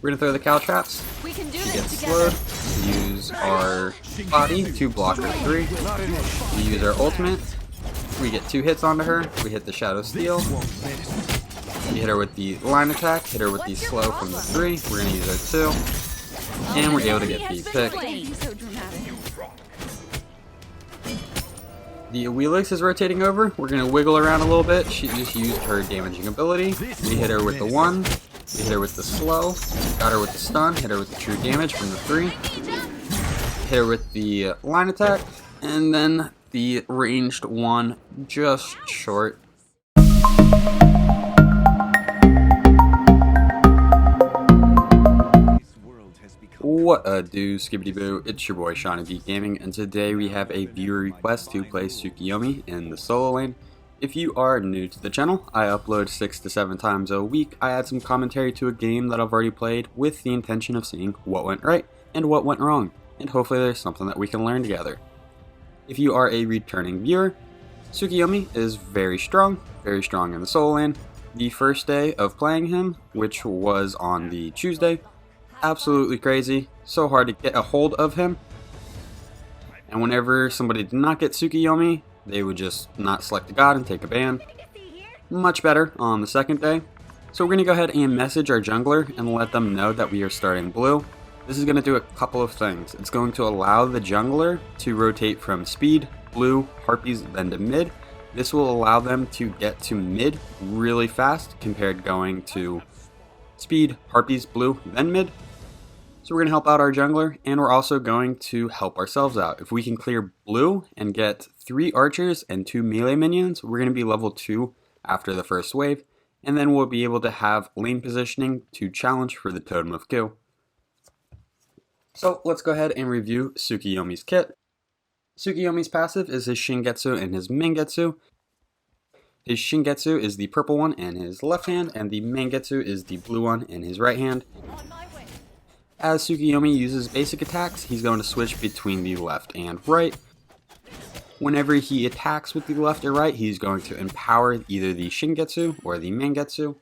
We're gonna throw the cow traps. We can do She gets this together. slowed. We use our body to block her 3. We use our ultimate. We get 2 hits onto her. We hit the Shadow Steel. We hit her with the line attack. Hit her with the slow from the 3. We're gonna use our 2. And we're able to get the pick. The Wheelix is rotating over. We're going to wiggle around a little bit. She just used her damaging ability. We hit her with the 1. We hit her with the slow. Got her with the stun. Hit her with the true damage from the 3. Hit her with the line attack. And then the ranged 1 just short. What a do, skibbity boo, it's your boy SeanyB Gaming, and today we have a viewer request to play Tsukuyomi in the solo lane. If you are new to the channel, I upload 6 to 7 times a week. I add some commentary to a game that I've already played with the intention of seeing what went right and what went wrong, and hopefully there's something that we can learn together. If you are a returning viewer, Tsukuyomi is very strong in the solo lane. The first day of playing him, which was on the Tuesday, absolutely crazy, so hard to get a hold of him, and whenever somebody did not get Tsukuyomi, they would just not select a god and take a ban. Much better on the second day. So we're going to go ahead and message our jungler and let them know that we are starting blue. This is going to do a couple of things. It's going to allow the jungler to rotate from speed, blue, harpies, then to mid. This will allow them to get to mid really fast compared to going to speed, harpies, blue, then mid. So we're going to help out our jungler, and we're also going to help ourselves out. If we can clear blue and get 3 archers and 2 melee minions, we're going to be level 2 after the first wave, and then we'll be able to have lane positioning to challenge for the Totem of Q. So let's go ahead and review Tsukuyomi's kit. Tsukuyomi's passive is his Shingetsu and his Mangetsu. His Shingetsu is the purple one in his left hand, and the Mangetsu is the blue one in his right hand. As Tsukuyomi uses basic attacks, he's going to switch between the left and right. Whenever he attacks with the left or right, he's going to empower either the Shingetsu or the Mangetsu.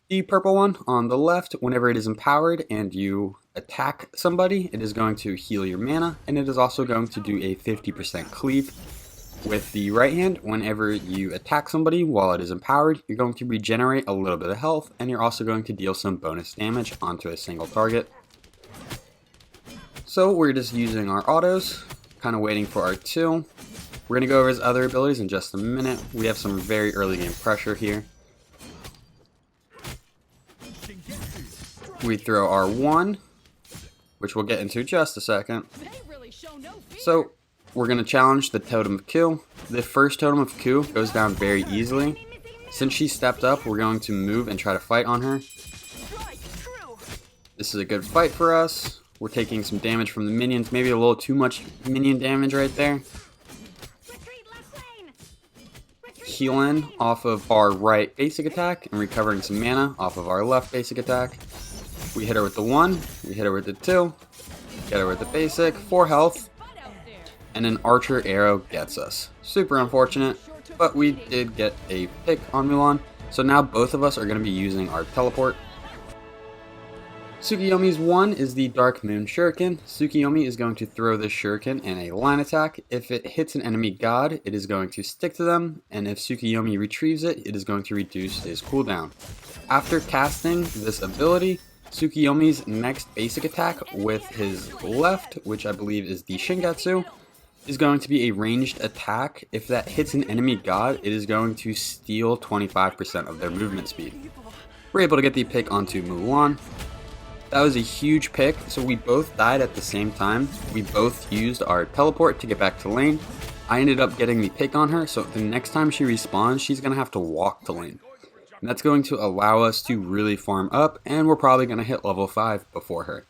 The purple one on the left, whenever it is empowered and you attack somebody, it is going to heal your mana, and it is also going to do a 50% cleave. With the right hand, whenever you attack somebody while it is empowered, you're going to regenerate a little bit of health, and you're also going to deal some bonus damage onto a single target. So we're just using our autos, kind of waiting for our 2. We're going to go over his other abilities in just a minute. We have some very early game pressure here. We throw our 1, which we'll get into just a second. So we're going to challenge the Totem of Q. The first Totem of Q goes down very easily. Since she stepped up, we're going to move and try to fight on her. This is a good fight for us. We're taking some damage from the minions, maybe a little too much minion damage right there. Healing off of our right basic attack and recovering some mana off of our left basic attack. We hit her with the 1, we hit her with the 2, get her with the basic, 4 health, and an archer arrow gets us. Super unfortunate, but we did get a pick on Mulan, so now both of us are going to be using our teleport. Tsukuyomi's 1 is the Dark Moon Shuriken. Tsukuyomi is going to throw this Shuriken in a line attack. If it hits an enemy god, it is going to stick to them, and if Tsukuyomi retrieves it, it is going to reduce his cooldown. After casting this ability, Tsukuyomi's next basic attack with his left, which I believe is the Shingetsu, is going to be a ranged attack. If that hits an enemy god, it is going to steal 25% of their movement speed. We're able to get the pick onto Mulan. That was a huge pick, so we both died at the same time. We both used our teleport to get back to lane. I ended up getting the pick on her, so the next time she respawns, she's going to have to walk to lane. And that's going to allow us to really farm up, and we're probably going to hit level 5 before her.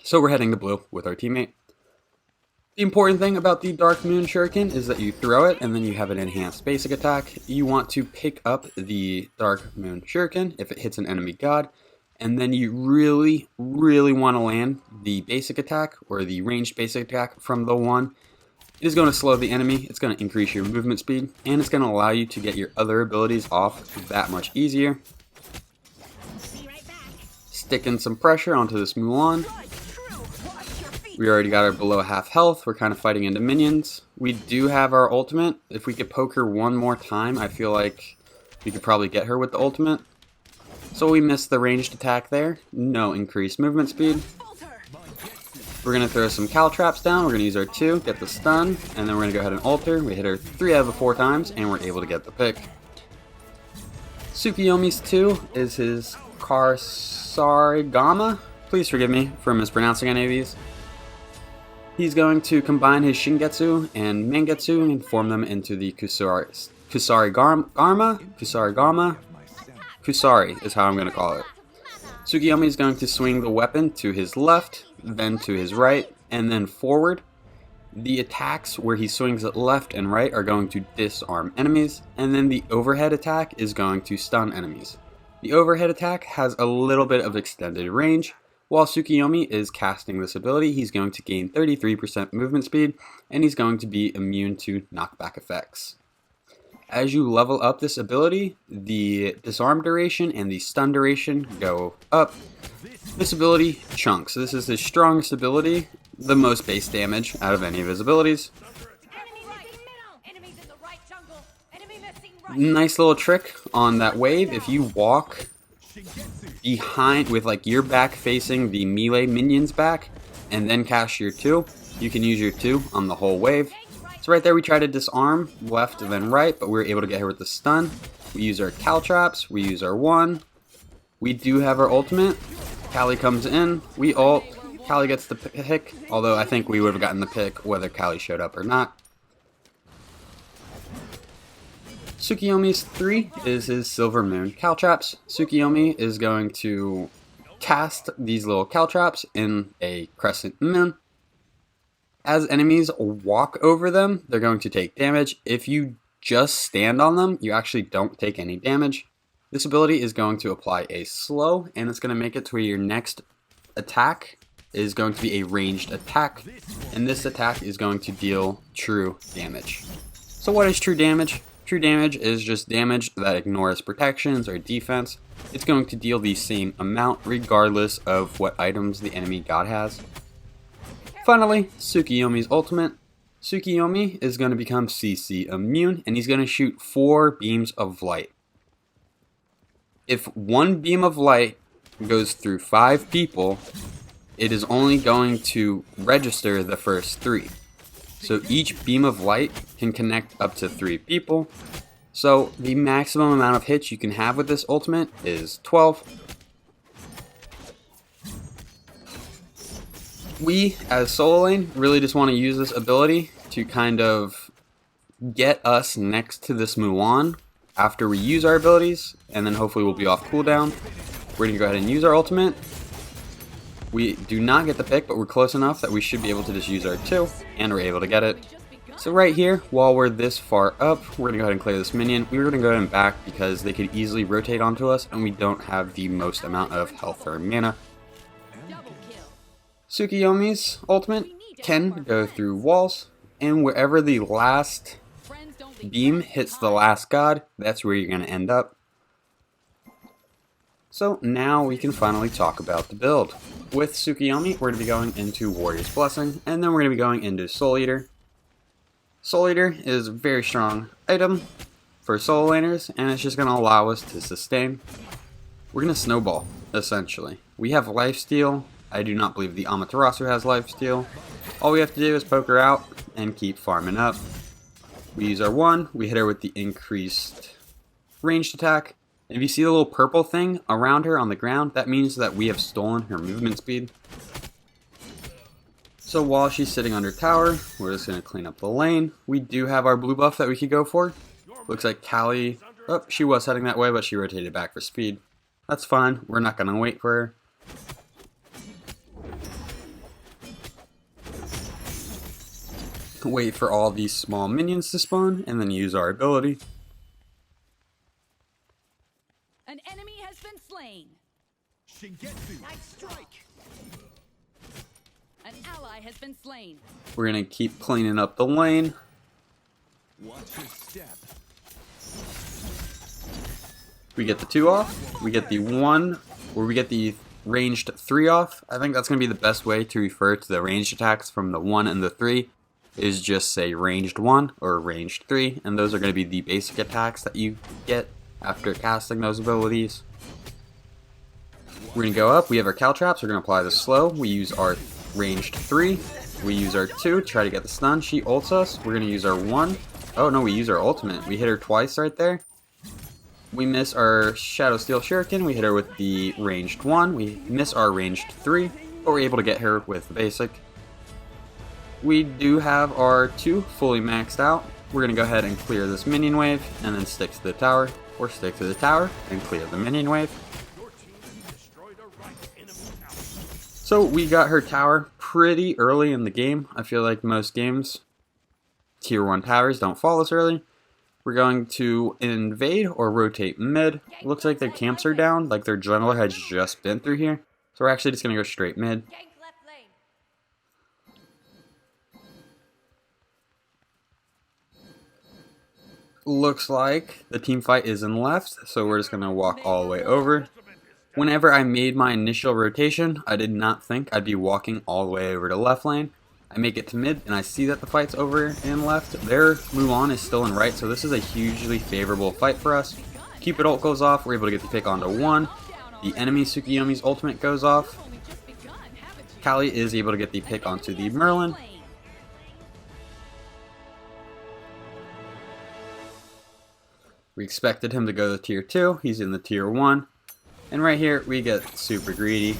So we're heading to blue with our teammate. The important thing about the Dark Moon Shuriken is that you throw it and then you have an enhanced basic attack. You want to pick up the Dark Moon Shuriken if it hits an enemy god, and then you really want to land the basic attack or the ranged basic attack from the 1. It is going to slow the enemy, it's going to increase your movement speed, and it's going to allow you to get your other abilities off that much easier. sticking some pressure onto this Mulan. We already got her below half health. We're kind of fighting into minions. We do have our ultimate. If we could poke her one more time, I feel like we could probably get her with the ultimate. So we missed the ranged attack there. No increased movement speed. We're going to throw some Cal Traps down. We're going to use our 2, get the stun, and then we're going to go ahead and ult her. We hit her 3 out of 4 times, and we're able to get the pick. Tsukuyomi's 2 is his Karsarigama. Please forgive me for mispronouncing any of these. He's going to combine his Shingetsu and Mangetsu and form them into the Kusarigama. Kusari is how I'm going to call it. Tsukuyomi is going to swing the weapon to his left, then to his right, and then forward. The attacks where he swings it left and right are going to disarm enemies, and then the overhead attack is going to stun enemies. The overhead attack has a little bit of extended range. While Tsukuyomi is casting this ability, he's going to gain 33% movement speed, and he's going to be immune to knockback effects. As you level up this ability, the disarm duration and the stun duration go up. This ability chunks. This is his strongest ability, the most base damage out of any of his abilities. Nice little trick on that wave. If you walk behind with like your back facing the melee minion's back and then cast your 2, you can use your 2 on the whole wave. So right there we try to disarm left and then right, but we were able to get her with the stun. We use our Cal Traps, we use our 1. We do have our ultimate. Callie comes in, we ult, Callie gets the pick, although I think we would have gotten the pick whether Callie showed up or not. Tsukuyomi's 3 is his Silver Moon Cal Traps. Tsukuyomi is going to cast these little Cal Traps in a crescent moon. As enemies walk over them, they're going to take damage. If you just stand on them, you actually don't take any damage. This ability is going to apply a slow, and it's going to make it to where your next attack is going to be a ranged attack, and this attack is going to deal true damage. So what is true damage? True damage is just damage that ignores protections or defense. It's going to deal the same amount regardless of what items the enemy god has. Finally, Tsukuyomi's ultimate. Tsukuyomi is going to become CC immune, and he's going to shoot 4 beams of light. If 1 beam of light goes through 5 people, it is only going to register the first 3. So each beam of light can connect up to 3 people. So the maximum amount of hits you can have with this ultimate is 12. We, as solo lane, really just want to use this ability to kind of get us next to this Mulan after we use our abilities, and then hopefully we'll be off cooldown. We're going to go ahead and use our ultimate. We do not get the pick, but we're close enough that we should be able to just use our 2, and we're able to get it. So right here, while we're this far up, we're going to go ahead and clear this minion. We're going to go ahead and back because they could easily rotate onto us, and we don't have the most amount of health or mana. Tsukuyomi's ultimate can go through walls, and wherever the last beam hits the last god, that's where you're going to end up. So now we can finally talk about the build. With Tsukuyomi, we're going to be going into Warrior's Blessing, and then we're going to be going into Soul Eater. Soul Eater is a very strong item for solo laners, and it's just going to allow us to sustain. We're going to snowball, essentially. We have lifesteal. I do not believe the Amaterasu has lifesteal. All we have to do is poke her out and keep farming up. We use our 1, we hit her with the increased ranged attack. And if you see the little purple thing around her on the ground, that means that we have stolen her movement speed. So while she's sitting under tower, we're just going to clean up the lane. We do have our blue buff that we could go for. Looks like Callie, oh, she was heading that way, but she rotated back for speed. That's fine, we're not going to wait for her. Wait for all these small minions to spawn, and then use our ability. An enemy has been slain. Nice strike. An ally has been slain. We're gonna keep cleaning up the lane. Watch your step. We get the 2 off. We get the 1, or we get the ranged 3 off. I think that's going to be the best way to refer to the ranged attacks from the 1 and the 3, is just say ranged 1 or ranged 3, and those are going to be the basic attacks that you get after casting those abilities. We're going to go up, we have our caltraps, we're going to apply the slow, we use our ranged 3, we use our 2 to try to get the stun, she ults us, we're going to use our 1, oh no, we use our ultimate, we hit her twice right there. We miss our Shadow Steel Shuriken, we hit her with the ranged 1, we miss our ranged 3, but we're able to get her with the basic. We do have our 2 fully maxed out. We're going to go ahead and clear this minion wave, and then stick to the tower, or stick to the tower, and clear the minion wave. So we got her tower pretty early in the game. I feel like most games, tier 1 towers don't fall this early. We're going to invade or rotate mid. It looks like their camps are down, like their jungler has just been through here. So we're actually just going to go straight mid. Looks like the team fight is in left, so we're just going to walk all the way over. Whenever I made my initial rotation, I did not think I'd be walking all the way over to left lane. I make it to mid, and I see that the fight's over in left. Their Mulan is still in right, so this is a hugely favorable fight for us. Cupid ult goes off, we're able to get the pick onto 1. The enemy Tsukuyomi's ultimate goes off. Kali is able to get the pick onto the Merlin. We expected him to go to tier 2, he's in the tier 1. And right here, we get super greedy.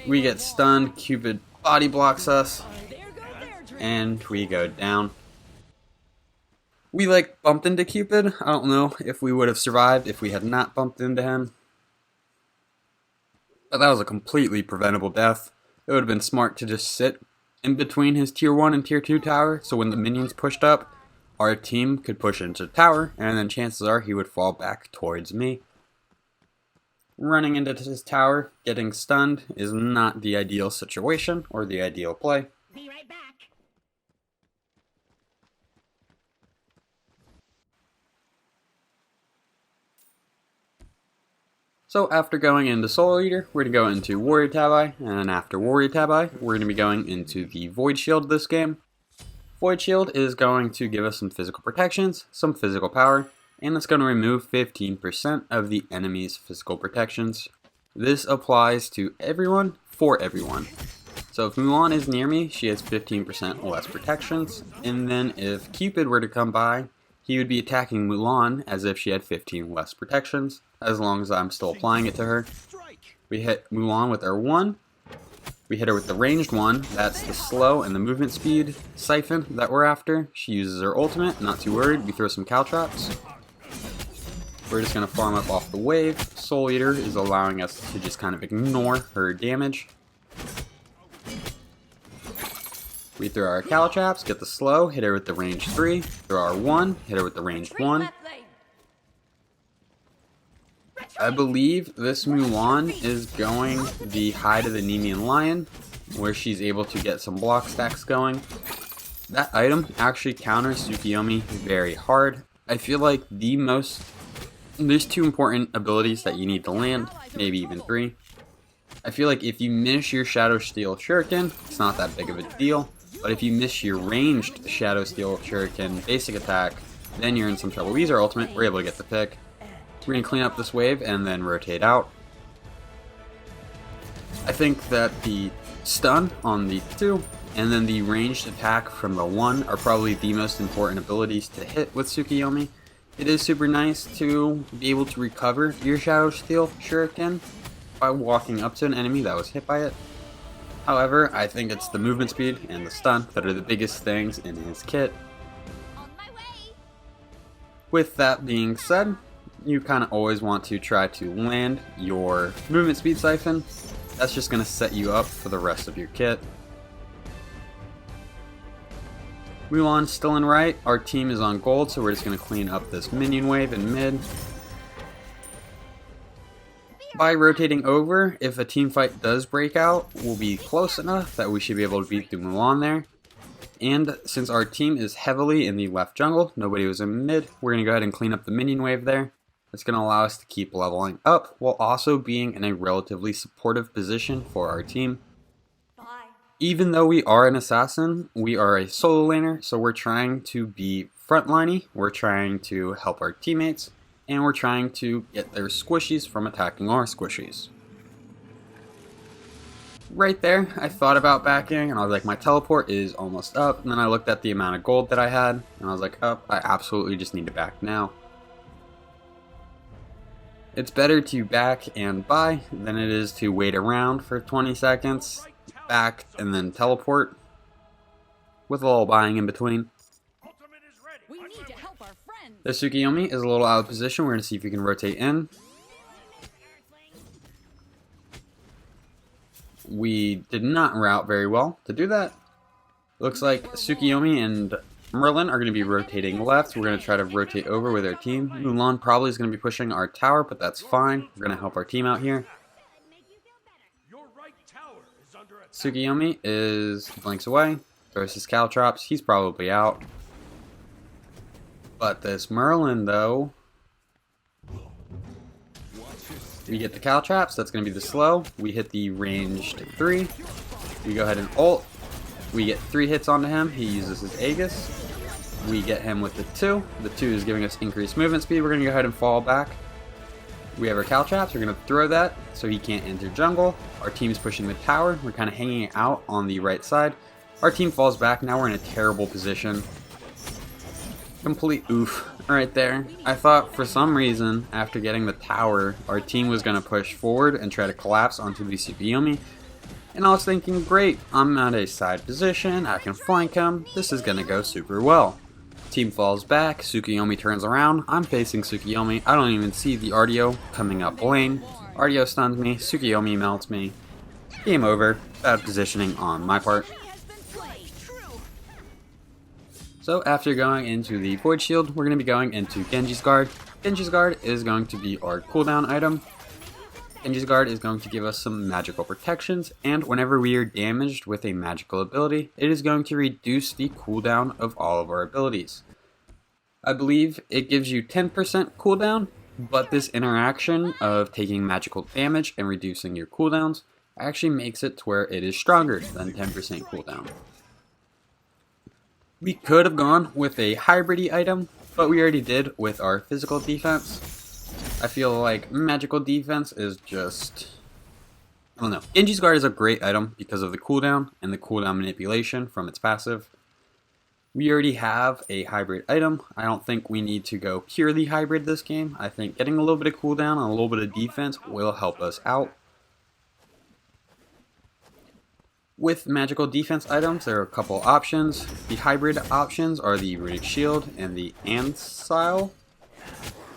We get stunned, Cupid body blocks us, and we go down. We like bumped into Cupid. I don't know if we would have survived if we had not bumped into him. But that was a completely preventable death. It would have been smart to just sit in between his tier 1 and tier 2 tower, so when the minions pushed up, our team could push into the tower, and then chances are he would fall back towards me. Running into his tower, getting stunned, is not the ideal situation or the ideal play. Be right back. So after going into Solo Eater, we're going to go into Warrior Tabi, and then after Warrior Tabi, we're going to be going into the Void Shield this game. Void Shield is going to give us some physical protections, some physical power, and it's going to remove 15% of the enemy's physical protections. This applies to everyone, for everyone. So if Mulan is near me, she has 15% less protections, and then if Cupid were to come by, he would be attacking Mulan as if she had 15 less protections, as long as I'm still applying it to her. We hit Mulan with our 1. We hit her with the ranged 1, that's the slow and the movement speed siphon that we're after. She uses her ultimate, not too worried, we throw some caltraps. We're just going to farm up off the wave. Soul Eater is allowing us to just kind of ignore her damage. We throw our caltraps, get the slow, hit her with the ranged 3, throw our 1, hit her with the ranged 1. I believe this Mulan is going the Hide of the Nemean Lion, where she's able to get some block stacks going. That item actually counters Tsukuyomi very hard. I feel like there's 2 important abilities that you need to land, maybe even 3. I feel like if you miss your Shadow Steel Shuriken, it's not that big of a deal. But if you miss your ranged Shadow Steel Shuriken basic attack, then you're in some trouble. We use our ultimate, we're able to get the pick. We're going to clean up this wave and then rotate out. I think that the stun on the 2 and then the ranged attack from the 1 are probably the most important abilities to hit with Tsukuyomi. It is super nice to be able to recover your Shadow Steel Shuriken by walking up to an enemy that was hit by it. However, I think it's the movement speed and the stun that are the biggest things in his kit. On my way. With that being said, you kind of always want to try to land your movement speed siphon. That's just going to set you up for the rest of your kit. Mulan's still in right, our team is on gold, so we're just going to clean up this minion wave in mid. By rotating over, if a team fight does break out, we'll be close enough that we should be able to beat the Mulan there. And since our team is heavily in the left jungle, nobody was in mid, we're going to go ahead and clean up the minion wave there. It's going to allow us to keep leveling up while also being in a relatively supportive position for our team. Bye. Even though we are an assassin, we are a solo laner, so we're trying to be frontliney, we're trying to help our teammates, and we're trying to get their squishies from attacking our squishies. Right there, I thought about backing, and I was like, my teleport is almost up, and then I looked at the amount of gold that I had, and I was like, oh, I absolutely just need to back now. It's better to back and buy than it is to wait around for 20 seconds, back, and then teleport, with a little buying in between. We need to help our friends. The Tsukuyomi is a little out of position. We're going to see if we can rotate in. We did not route very well to do that. Looks like Tsukuyomi and Merlin are going to be rotating left. We're going to try to rotate over with our team. Mulan probably is going to be pushing our tower, but that's fine. We're going to help our team out here. Tsukuyomi blinks away, throws his caltrops. He's probably out. But this Merlin, though, we get the caltrops. That's going to be the slow. We hit the ranged 3. We go ahead and ult. We get 3 hits onto him. He uses his Aegis. We get him with the 2. The 2 is giving us increased movement speed. We're going to go ahead and fall back. We have our caltrops. We're going to throw that so he can't enter jungle. Our team is pushing the tower. We're kind of hanging out on the right side. Our team falls back. Now we're in a terrible position. Complete oof right there. I thought for some reason after getting the tower our team was going to push forward and try to collapse onto the Tsukuyomi, and I was thinking, great, I'm at a side position, I can flank him, this is going to go super well. Team falls back, Tsukuyomi turns around, I'm facing Tsukuyomi, I don't even see the RDO coming up lane, RDO stuns me, Tsukuyomi melts me, game over, bad positioning on my part. So after going into the Void Shield, we're going to be going into Genji's Guard. Genji's Guard is going to be our cooldown item. Genji's Guard is going to give us some magical protections, and whenever we are damaged with a magical ability, it is going to reduce the cooldown of all of our abilities. I believe it gives you 10% cooldown, but this interaction of taking magical damage and reducing your cooldowns actually makes it to where it is stronger than 10% cooldown. We could have gone with a hybrid item, but we already did with our physical defense. I feel like magical defense is just, I don't know. Genji's Guard is a great item because of the cooldown and the cooldown manipulation from its passive. We already have a hybrid item. I don't think we need to go purely hybrid this game. I think getting a little bit of cooldown and a little bit of defense will help us out. With magical defense items, there are a couple options. The hybrid options are the Runic Shield and the Ancile.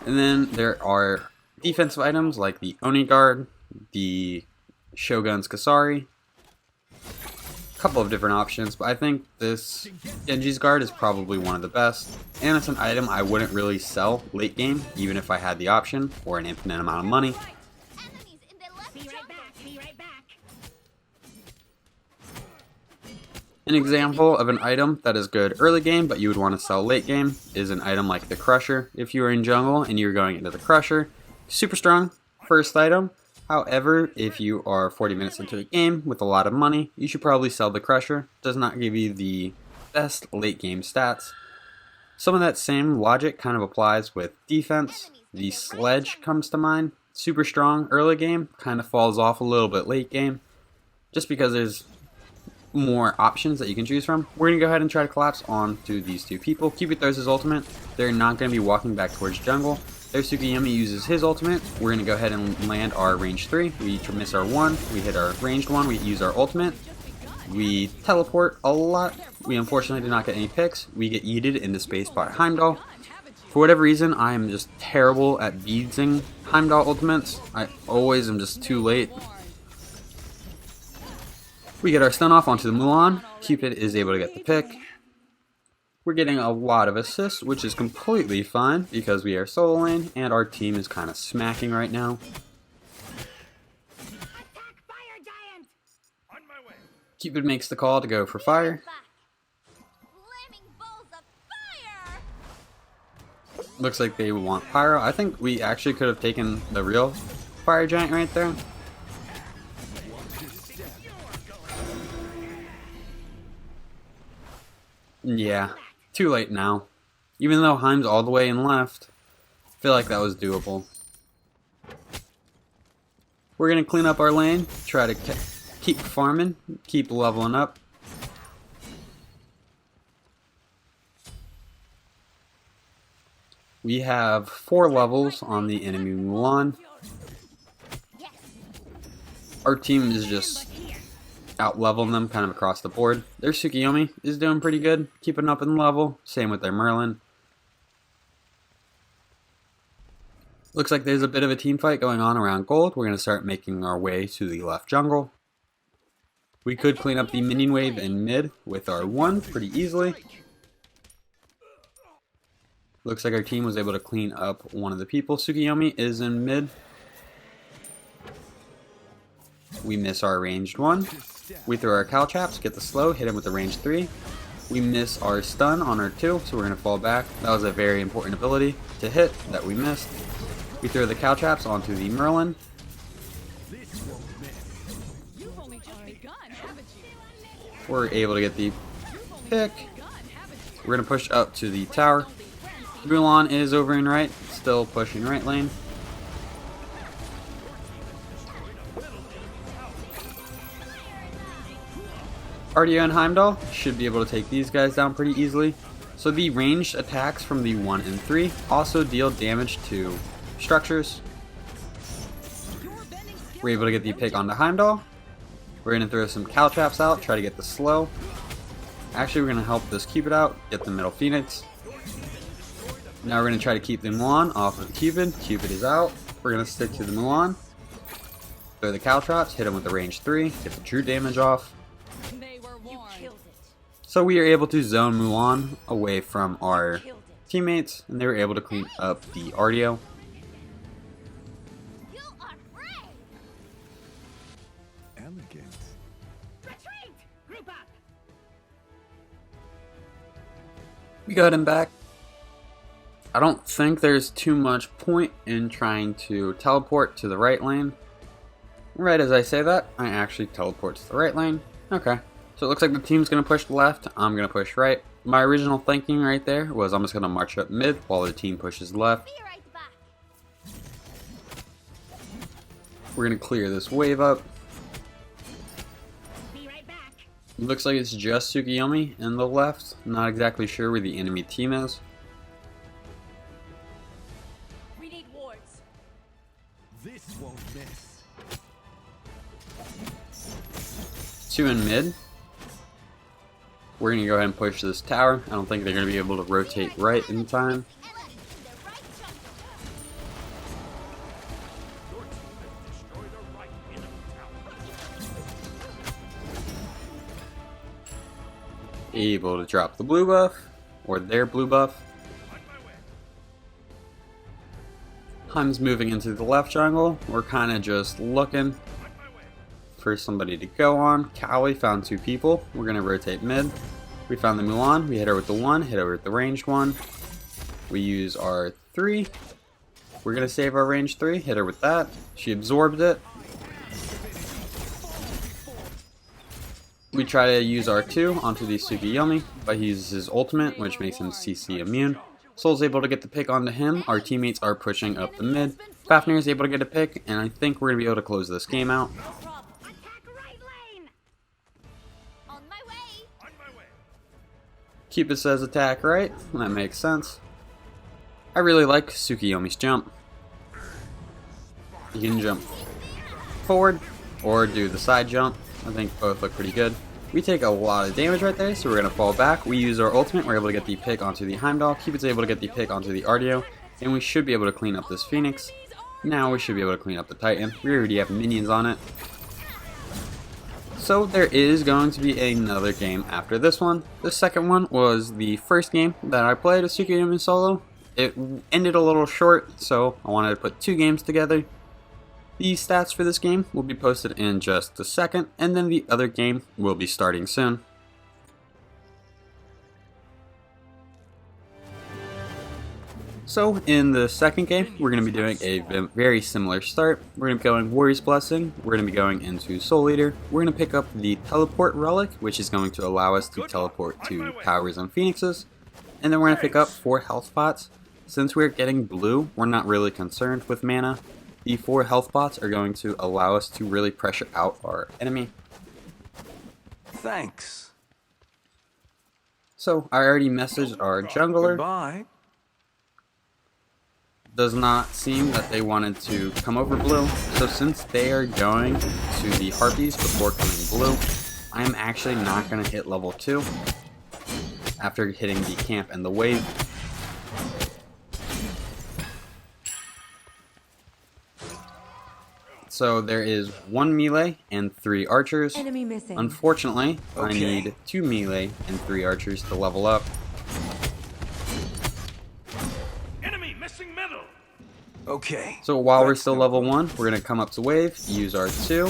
And then there are defensive items like the Oni Guard, the Shogun's Kasari. A couple of different options, but I think this Genji's Guard is probably one of the best. And it's an item I wouldn't really sell late game, even if I had the option or an infinite amount of money. An example of an item that is good early game but you would want to sell late game is an item like the Crusher. If you are in jungle and you're going into the Crusher, super strong first item. However, if you are 40 minutes into the game with a lot of money, you should probably sell the Crusher. It does not give you the best late game stats. Some of that same logic kind of applies with defense. The Sledge comes to mind. Super strong early game, kind of falls off a little bit late game just because there's more options that you can choose from. We're going to go ahead and try to collapse onto these two people. Cupid throws his ultimate. They're not going to be walking back towards jungle. Their Tsukuyomi uses his ultimate. We're going to go ahead and land our range 3. We miss our 1. We hit our ranged 1. We use our ultimate. We teleport a lot. We unfortunately did not get any picks. We get yeeted into space by Heimdall. For whatever reason, I am just terrible at beadsing Heimdall ultimates. I always am just too late. We get our stun off onto the Mulan. Cupid is able to get the pick. We're getting a lot of assists, which is completely fine because we are solo lane and our team is kind of smacking right now. Cupid makes the call to go for fire. Looks like they want Pyro. I think we actually could have taken the real Fire Giant right there. Yeah, too late now. Even though Heim's all the way in left, I feel like that was doable. We're going to clean up our lane, try to keep farming, keep leveling up. We have 4 levels on the enemy Mulan. Our team is just out leveling them kind of across the board. Their Tsukuyomi is doing pretty good, keeping up in level. Same with their Merlin. Looks like there's a bit of a team fight going on around gold. We're going to start making our way to the left jungle. We could clean up the minion wave in mid with our 1 pretty easily. Looks like our team was able to clean up one of the people. Tsukuyomi is in mid. We miss our ranged 1. We throw our Caltraps, get the slow, hit him with the ranged 3. We miss our stun on our 2, so we're going to fall back. That was a very important ability to hit that we missed. We throw the Caltraps onto the Merlin. You've only just begun, haven't you? We're able to get the pick. We're going to push up to the tower. Mulan is over in right, still pushing right lane. Ardia and Heimdall should be able to take these guys down pretty easily. So the ranged attacks from the 1 and 3 also deal damage to structures. We're able to get the pick onto Heimdall. We're going to throw some Caltraps out, try to get the slow. Actually, we're going to help this Cupid out, get the middle Phoenix. Now we're going to try to keep the Mulan off of the Cupid. Cupid is out. We're going to stick to the Mulan. Throw the Caltraps, hit him with the range 3, get the true damage off. So we are able to zone Mulan away from our teammates, and they were able to clean up the Ardio. Elegant. We got him back. I don't think there's too much point in trying to teleport to the right lane. Right as I say that, I actually teleport to the right lane. Okay. So it looks like the team's going to push left, I'm going to push right. My original thinking right there was I'm just going to march up mid while the team pushes left. We're going to clear this wave up. Looks like it's just Tsukuyomi in the left. Not exactly sure where the enemy team is. We need wards. This won't miss. 2 in mid. We're going to go ahead and push this tower. I don't think they're going to be able to rotate right in time. Able to drop the blue buff, or their blue buff. Heim's moving into the left jungle. We're kind of just looking for somebody to go on. Cowie found 2 people. We're going to rotate mid. We found the Mulan. We hit her with the 1, hit her with the ranged 1. We use our 3. We're going to save our ranged 3, hit her with that. She absorbed it. We try to use our 2 onto the Tsukuyomi, but he uses his ultimate, which makes him CC immune. Soul's able to get the pick onto him. Our teammates are pushing up the mid. Fafnir is able to get a pick, and I think we're going to be able to close this game out. Cupid says attack right, and that makes sense. I really like Tsukuyomi's jump. You can jump forward or do the side jump. I think both look pretty good. We take a lot of damage right there, so we're going to fall back. We use our ultimate, we're able to get the pick onto the Heimdall. Cupid's able to get the pick onto the Ardio, and we should be able to clean up this Phoenix. Now we should be able to clean up the Titan. We already have minions on it. So there is going to be another game after this one. The second one was the first game that I played with Tsukuyomi solo. It ended a little short, so I wanted to put 2 games together. The stats for this game will be posted in just a second, and then the other game will be starting soon. So in the second game, we're going to be doing a very similar start. We're going to be going Warrior's Blessing, we're going to be going into Soul Eater, we're going to pick up the Teleport Relic, which is going to allow us to teleport to Towers and Phoenixes, and then we're going to pick up 4 health pots. Since we're getting blue, we're not really concerned with mana. The 4 health pots are going to allow us to really pressure out our enemy. Thanks. So I already messaged our jungler. Goodbye. Does not seem that they wanted to come over blue, so since they are going to the Harpies before coming blue, I am actually not going to hit level 2 after hitting the camp and the wave. So there is 1 melee and 3 archers. Enemy missing. Unfortunately, I Okay. need 2 melee and 3 archers to level up. Okay. So while we're still level 1, we're going to come up to wave, use our 2.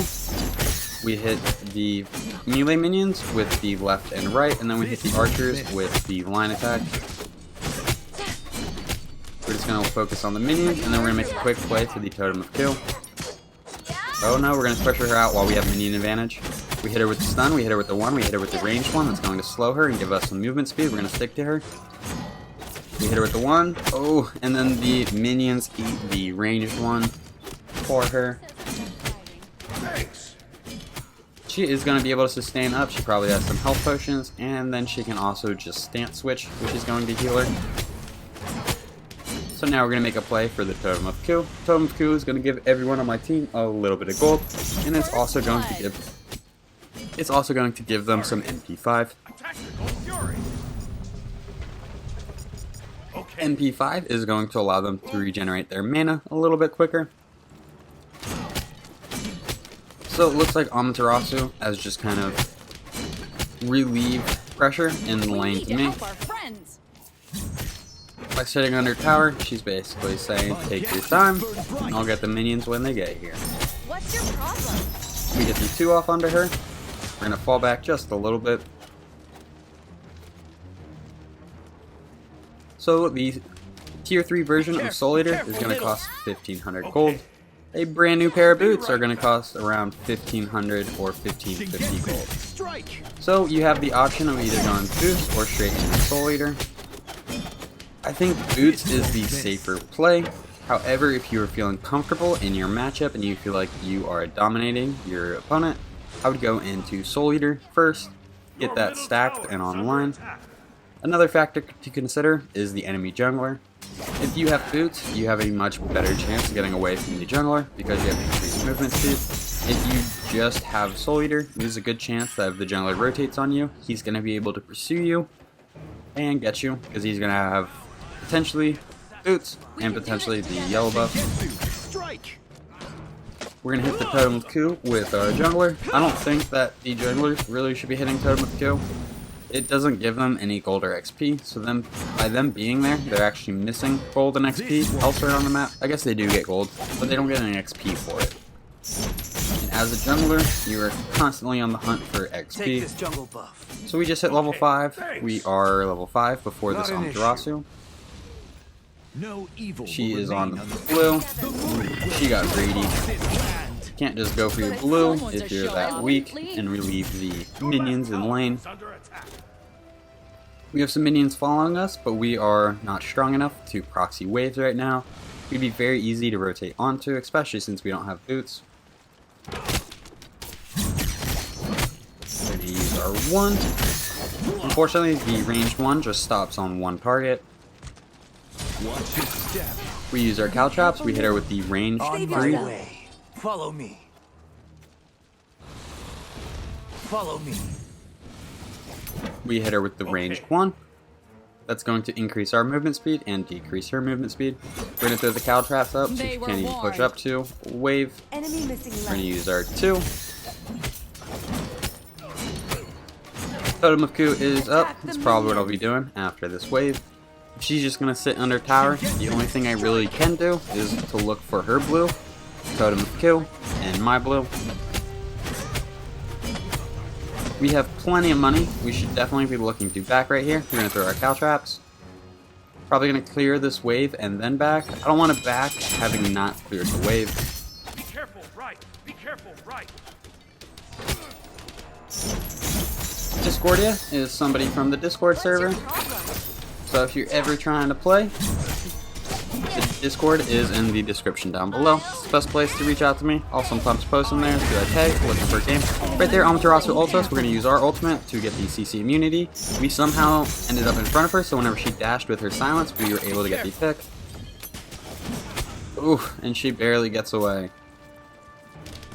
We hit the melee minions with the left and right, and then we hit the archers with the line attack. We're just going to focus on the minions, and then we're going to make a quick play for the Totem of Kill. Oh no, we're going to pressure her out while we have minion advantage. We hit her with the stun, we hit her with the 1, we hit her with the ranged one that's going to slow her and give us some movement speed. We're going to stick to her. We hit her with the 1. Oh, and then the minions eat the ranged one for her. She is going to be able to sustain up. She probably has some health potions, and then she can also just stance switch, which is going to heal her. So now we're going to make a play for the Totem of Ku. Totem of Ku is going to give everyone on my team a little bit of gold, and it's also going to give them some MP5. MP5 is going to allow them to regenerate their mana a little bit quicker. So it looks like Amaterasu has just kind of relieved pressure in the lane to me. By sitting under tower, she's basically saying, take your time, and I'll get the minions when they get here. What's your problem? We get the 2 off onto her. We're going to fall back just a little bit. So the tier 3 version of Soul Eater is going to cost 1500 gold. A brand new pair of boots are going to cost around 1500 or 1550 gold. So you have the option of either going boots or straight into Soul Eater. I think boots is the safer play. However, if you are feeling comfortable in your matchup and you feel like you are dominating your opponent, I would go into Soul Eater first, get that stacked and online. Another factor to consider is the enemy jungler. If you have boots, you have a much better chance of getting away from the jungler because you have increased movement speed. If you just have Soul Eater, there's a good chance that if the jungler rotates on you, he's going to be able to pursue you and get you because he's going to have potentially boots and potentially the yellow buff. We're going to hit the Totem of Ku with our jungler. I don't think that the junglers really should be hitting Totem of Ku. It doesn't give them any gold or XP, so by them being there, they're actually missing gold and XP elsewhere on the map. I guess they do get gold, but they don't get any XP for it. And as a jungler, you are constantly on the hunt for XP. So we just hit level 5. We are level 5 before this Amaterasu. She is on the blue. She got greedy. Can't just go for your blue if you're that weak and relieve the minions in lane. We have some minions following us, but we are not strong enough to proxy waves right now. It'd be very easy to rotate onto, especially since we don't have boots. We're going to use our 1. Unfortunately, the ranged one just stops on 1 target. We use our caltrops, we hit her with the ranged 3. Follow me. Follow me. We hit her with the ranged 1. That's going to increase our movement speed and decrease her movement speed. We're going to throw the caltraps up so she can't even push up to. Wave. Enemy missing. We're going to use our 2. Totem of Ku is up. That's probably what I'll be doing after this wave. If she's just going to sit under tower, the only thing I really can do is to look for her blue, Totem of Ku, and my blue. We have plenty of money. We should definitely be looking to back right here. We're going to throw our caltraps. Probably going to clear this wave and then back. I don't want to back having not cleared the wave. Be careful, right. Be careful, right. Discordia is somebody from the Discord server. So if you're ever trying to play, the Discord is in the description down below. It's the best place to reach out to me. I'll sometimes post in there and be like, hey, looking for a game. Right there, Amaterasu ults us. We're going to use our ultimate to get the CC immunity. We somehow ended up in front of her, so whenever she dashed with her silence, we were able to get the pick. Ooh, and she barely gets away.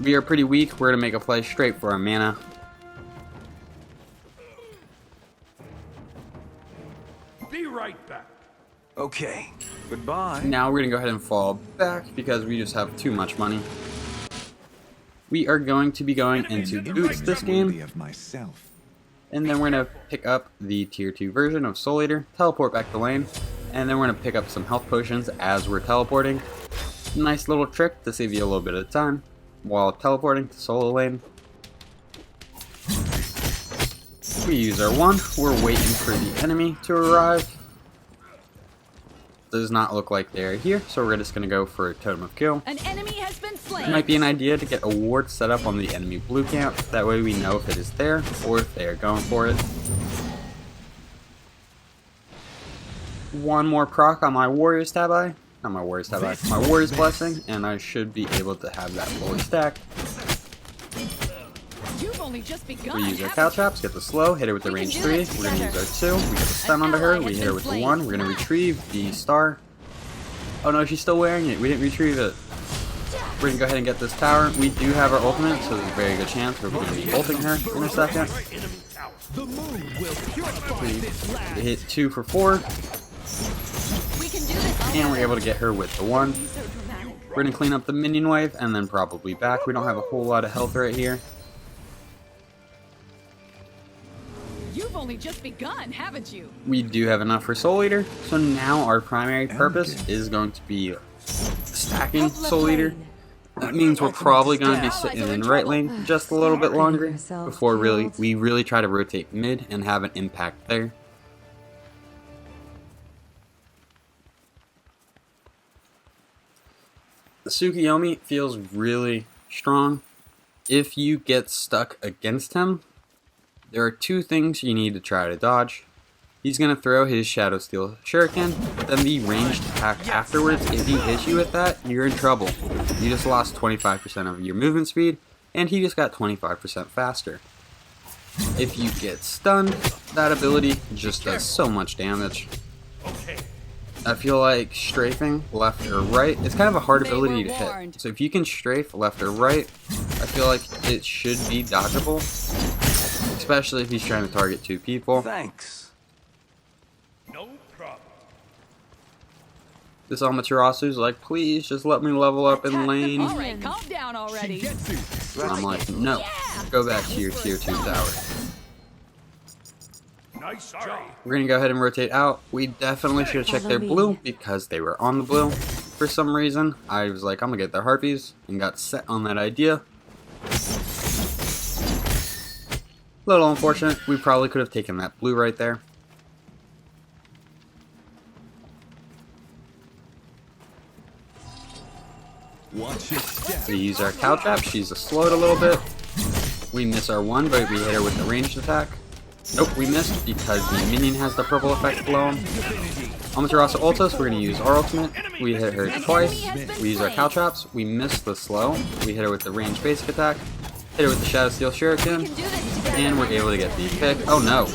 We are pretty weak. We're going to make a play straight for our mana. Be right back. Okay. Goodbye. Now we're going to go ahead and fall back because we just have too much money. We are going to be going into boots this game. And then we're going to pick up the tier 2 version of Soul Eater, teleport back to lane, and then we're going to pick up some health potions as we're teleporting. Nice little trick to save you a little bit of time while teleporting to solo lane. We use our 1. We're waiting for the enemy to arrive. Does not look like they're here, so we're just going to go for a totem of kill. An enemy has been slain. It might be an idea to get a ward set up on the enemy blue camp. That way we know if it is there or if they are going for it. One more proc on my Warriors Tabi. Not my Warriors Tabi, my Warriors Blessing, and I should be able to have that fully stacked. You've only just begun. We use our cow traps, get the slow, hit her with the range 3. We're going to use our 2. We get the stun onto her. We hit her with the 1. We're going to retrieve the star. Oh no, she's still wearing it. We didn't retrieve it. We're going to go ahead and get this tower. We do have our ultimate, so there's a very good chance we're going to be ulting her in a second. We hit 2 for 4. We can do this. And we're able to get her with the 1. We're going to clean up the minion wave and then probably back. We don't have a whole lot of health right here. You've only just begun, haven't you? We do have enough for Soul Eater, so now our primary purpose is going to be stacking Soul Eater. That means we're probably going to be sitting in right lane just a little bit longer before we really try to rotate mid and have an impact there. The Tsukuyomi feels really strong. If you get stuck against him, there are 2 things you need to try to dodge. He's going to throw his Shadow Steel Shuriken, but then the ranged attack afterwards, if he hits you with that, you're in trouble. You just lost 25% of your movement speed, and he just got 25% faster. If you get stunned, that ability just does so much damage. I feel like strafing left or right is kind of a hard ability to hit. So if you can strafe left or right, I feel like it should be dodgeable. Especially if he's trying to target 2 people. Thanks. No problem. This Amaterasu's like, please just let me level up in lane. All right, calm down already. And I'm like, no, go back to your tier 2 tower. Nice job. We're gonna go ahead and rotate out. We definitely should have checked their blue because they were on the blue. For some reason, I was like, I'm gonna get their harpies and got set on that idea. Little unfortunate. We probably could have taken that blue right there. We use our cow trap. She's slowed a little bit. We miss our 1, but we hit her with the ranged attack. Nope, we missed because the minion has the purple effect below him. Amaterasu ults us. We're going to use our ultimate. We hit her twice. We use our cow traps. We missed the slow. We hit her with the ranged basic attack. Hit her with the Shadow Steel Shuriken, and we're able to get the pick. Oh no.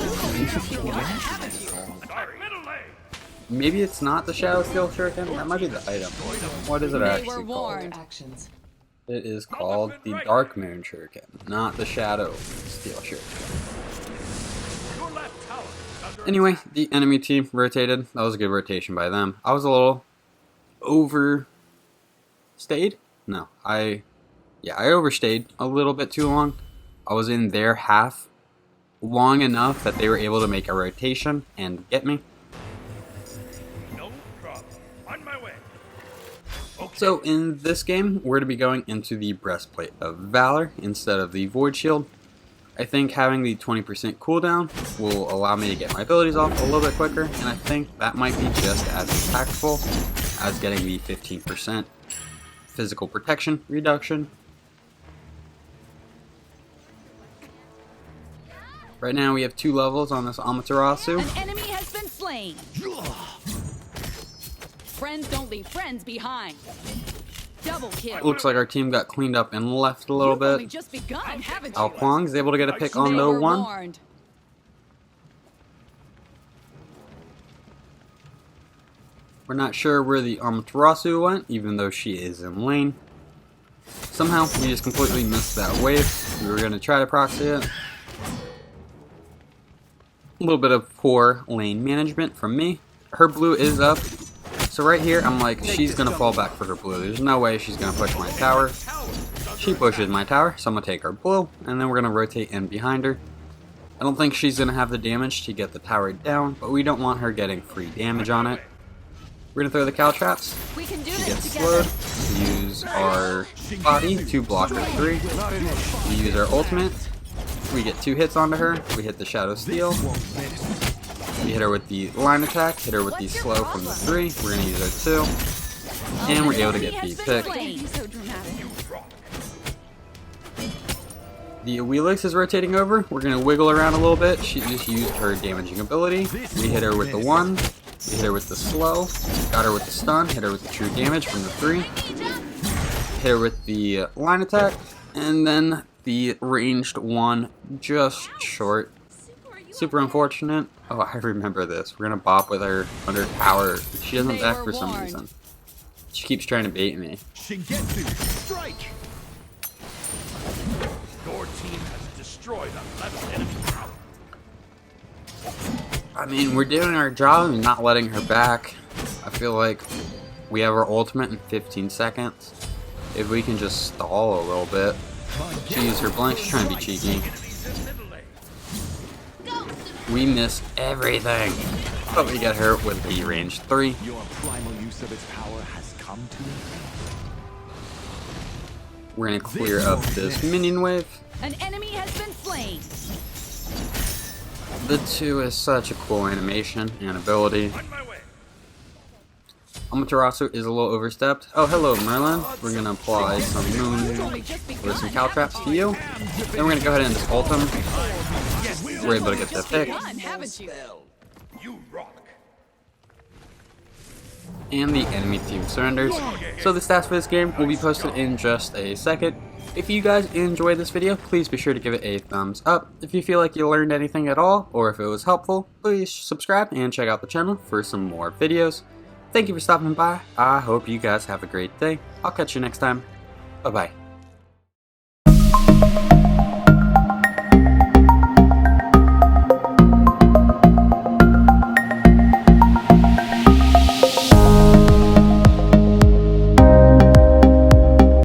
Maybe it's not the Shadow Steel Shuriken? That might be the item. What is it actually called? It is called the Dark Moon Shuriken, not the Shadow Steel Shuriken. Anyway, the enemy team rotated. That was a good rotation by them. I was a little overstayed? No, I overstayed a little bit too long. I was in their half long enough that they were able to make a rotation and get me. No problem. On my way. Okay. So in this game, we're going to be going into the Breastplate of Valor instead of the Void Shield. I think having the 20% cooldown will allow me to get my abilities off a little bit quicker, and I think that might be just as impactful as getting the 15% physical protection reduction. Right now we have 2 levels on this Amaterasu. An enemy has been slain. Friends don't leave friends behind. Double kill. Looks like our team got cleaned up and left a little You've only bit. just begun, haven't you? Al Kwang's able to get a pick on They the were 1. warned. We're not sure where the Amaterasu went, even though she is in lane. Somehow, we just completely missed that wave. We were going to try to proxy it. A little bit of poor lane management from me. Her blue is up. So right here, I'm like, she's going to fall back for her blue. There's no way she's going to push my tower. She pushes my tower, so I'm going to take her blue, and then we're going to rotate in behind her. I don't think she's going to have the damage to get the tower down, but we don't want her getting free damage on it. We're going to throw the cow traps. We can do She this gets together. slowed. We use our body to block her 3. We use our ultimate. We get 2 hits onto her. We hit the Shadow Steel. We hit her with the line attack, hit her with the slow from the 3. We're going to use our 2. And we're able to get the pick. So dramatic. The Wheelix is rotating over. We're going to wiggle around a little bit. She just used her damaging ability. We hit her with the 1. We hit her with the slow. Got her with the stun. Hit her with the true damage from the 3. Hit her with the line attack. And then the ranged 1 just short. Super unfortunate. Oh, I remember this. We're going to bop with her under tower. She doesn't back for some reason. She keeps trying to bait me. Shingetsu, strike! Your team has destroyed a left enemy tower. I mean, we're doing our job and not letting her back. I feel like we have our ultimate in 15 seconds. If we can just stall a little bit. She used her blink. She's trying to be cheeky. Enemies in middle lane. We miss everything. But we get her with the range 3. Your primal use of its power has come to an end. We're going to clear up this minion wave. An enemy has been slain. The 2 is such a cool animation and ability. On my way. Amaterasu is a little overstepped. Oh, hello, Merlin. We're going to apply some moon Only just begun, or some cow traps to haven't you. Then we're going to go ahead and just ult him. We're able to get the Just pick. begun, haven't you? You rock. And the enemy team surrenders. So the stats for this game will be posted in just a second. If you guys enjoyed this video, please be sure to give it a thumbs up. If you feel like you learned anything at all, or if it was helpful, please subscribe and check out the channel for some more videos. Thank you for stopping by. I hope you guys have a great day. I'll catch you next time. Bye-bye.